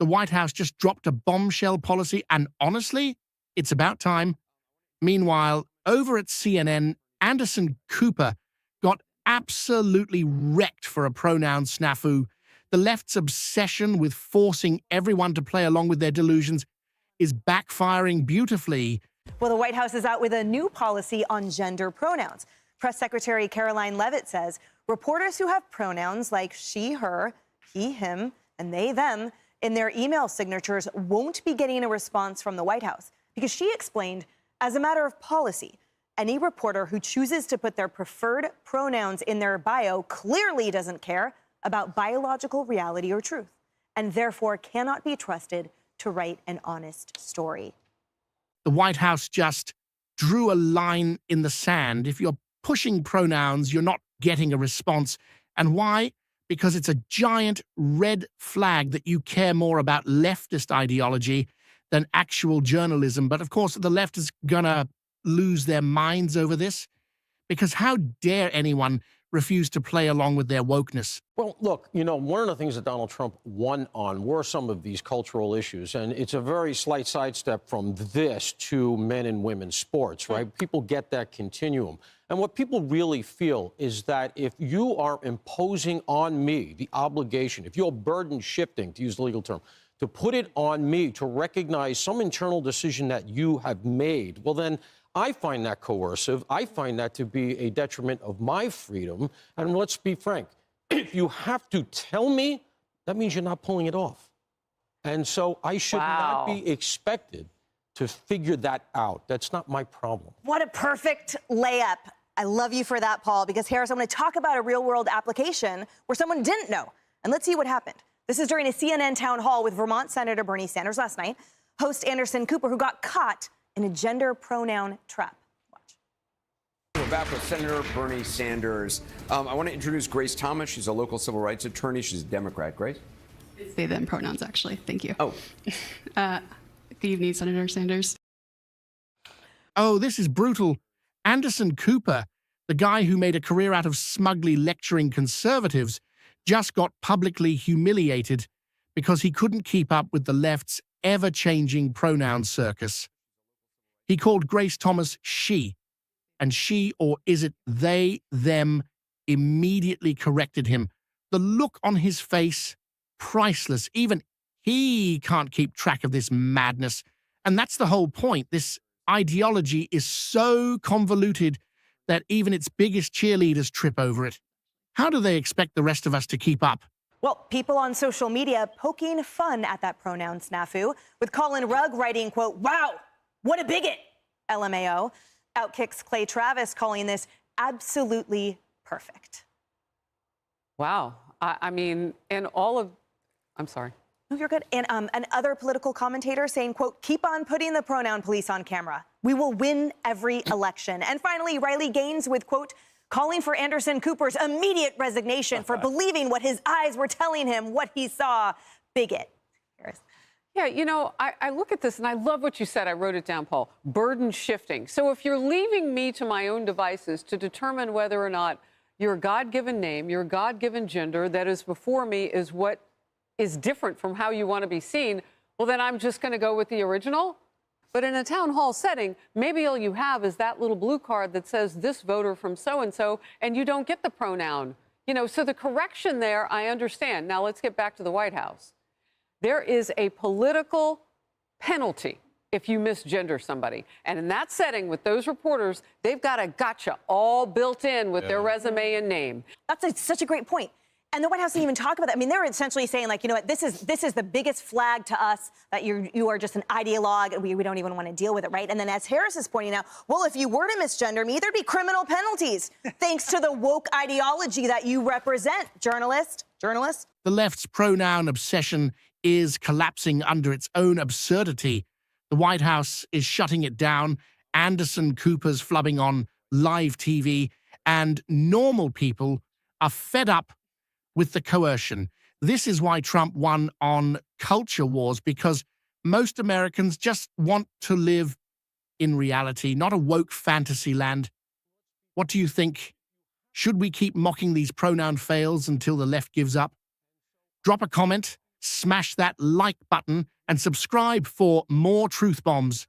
The White House just dropped a bombshell policy, and honestly, it's about time. Meanwhile, over at CNN, Anderson Cooper got absolutely wrecked for a pronoun snafu. The left's obsession with forcing everyone to play along with their delusions is backfiring beautifully. Well, the White House is out with a new policy on gender pronouns. Press Secretary Caroline Leavitt says reporters who have pronouns like she, her, he, him, and they, them in their email signatures won't be getting a response from the White House because she explained, as a matter of policy, any reporter who chooses to put their preferred pronouns in their bio clearly doesn't care about biological reality or truth, and therefore cannot be trusted to write an honest story. The White House just drew a line in the sand. If you're pushing pronouns, you're not getting a response. And why? Because it's a giant red flag that you care more about leftist ideology than actual journalism. But of course, the left is gonna lose their minds over this, because how dare anyone refuse to play along with their wokeness? Well, look, one of the things that Donald Trump won on were some of these cultural issues, and it's a very slight sidestep from this to men and women's sports, right? People get that continuum. And what people really feel is that if you are imposing on me the obligation, if you're burden shifting, to use the legal term, to put it on me to recognize some internal decision that you have made, well, then I find that coercive. I find that to be a detriment of my freedom. And let's be frank, if you have to tell me, that means you're not pulling it off. And so I should not be expected to figure that out. That's not my problem. What a perfect layup. I love you for that, Paul, because Harris, I'm going to talk about a real-world application where someone didn't know. And let's see what happened. This is during a CNN town hall with Vermont Senator Bernie Sanders last night. Host Anderson Cooper, who got caught in a gender pronoun trap. Watch. We're back with Senator Bernie Sanders. I want to introduce Grace Thomas. She's a local civil rights attorney. She's a Democrat. Grace? They, them pronouns, actually. Thank you. Oh. Good evening, Senator Sanders. Oh, this is brutal. Anderson Cooper, the guy who made a career out of smugly lecturing conservatives, just got publicly humiliated because he couldn't keep up with the left's ever-changing pronoun circus. He called Grace Thomas she, and she, or is it they, them, immediately corrected him. The look on his face, priceless. Even he can't keep track of this madness. And that's the whole point. This ideology is so convoluted that even its biggest cheerleaders trip over it. How do they expect the rest of us to keep up? Well, people on social media poking fun at that pronoun snafu, with Colin Rugg writing, quote, "Wow, what a bigot," LMAO. Outkick's Clay Travis calling this absolutely perfect. Wow. I mean, and all of, I'm sorry. No, you're good. And other political commentator saying, quote, "Keep on putting the pronoun police on camera. We will win every election." And finally, Riley Gaines with, quote, calling for Anderson Cooper's immediate resignation for believing what his eyes were telling him, what he saw. Bigot. Harris. Yeah, I look at this and I love what you said. I wrote it down, Paul. Burden shifting. So if you're leaving me to my own devices to determine whether or not your God-given name, your God-given gender that is before me is what is different from how you want to be seen, well, then I'm just going to go with the original. But in a town hall setting, maybe all you have is that little blue card that says this voter from so-and-so, and you don't get the pronoun. So the correction there, I understand. Now let's get back to the White House. There is a political penalty if you misgender somebody. And in that setting with those reporters, they've got a gotcha all built in with their resume and name. That's such a great point. And the White House didn't even talk about that. I mean, they're essentially saying, like, you know what, this is the biggest flag to us, that you are just an ideologue and we don't even want to deal with it, right? And then as Harris is pointing out, well, if you were to misgender me, there'd be criminal penalties thanks to the woke ideology that you represent, journalist. The left's pronoun obsession is collapsing under its own absurdity. The White House is shutting it down. Anderson Cooper's flubbing on live TV, and normal people are fed up with the coercion. This is why Trump won on culture wars, because most Americans just want to live in reality, not a woke fantasy land. What do you think? Should we keep mocking these pronoun fails until the left gives up? Drop a comment, smash that like button and subscribe for more truth bombs.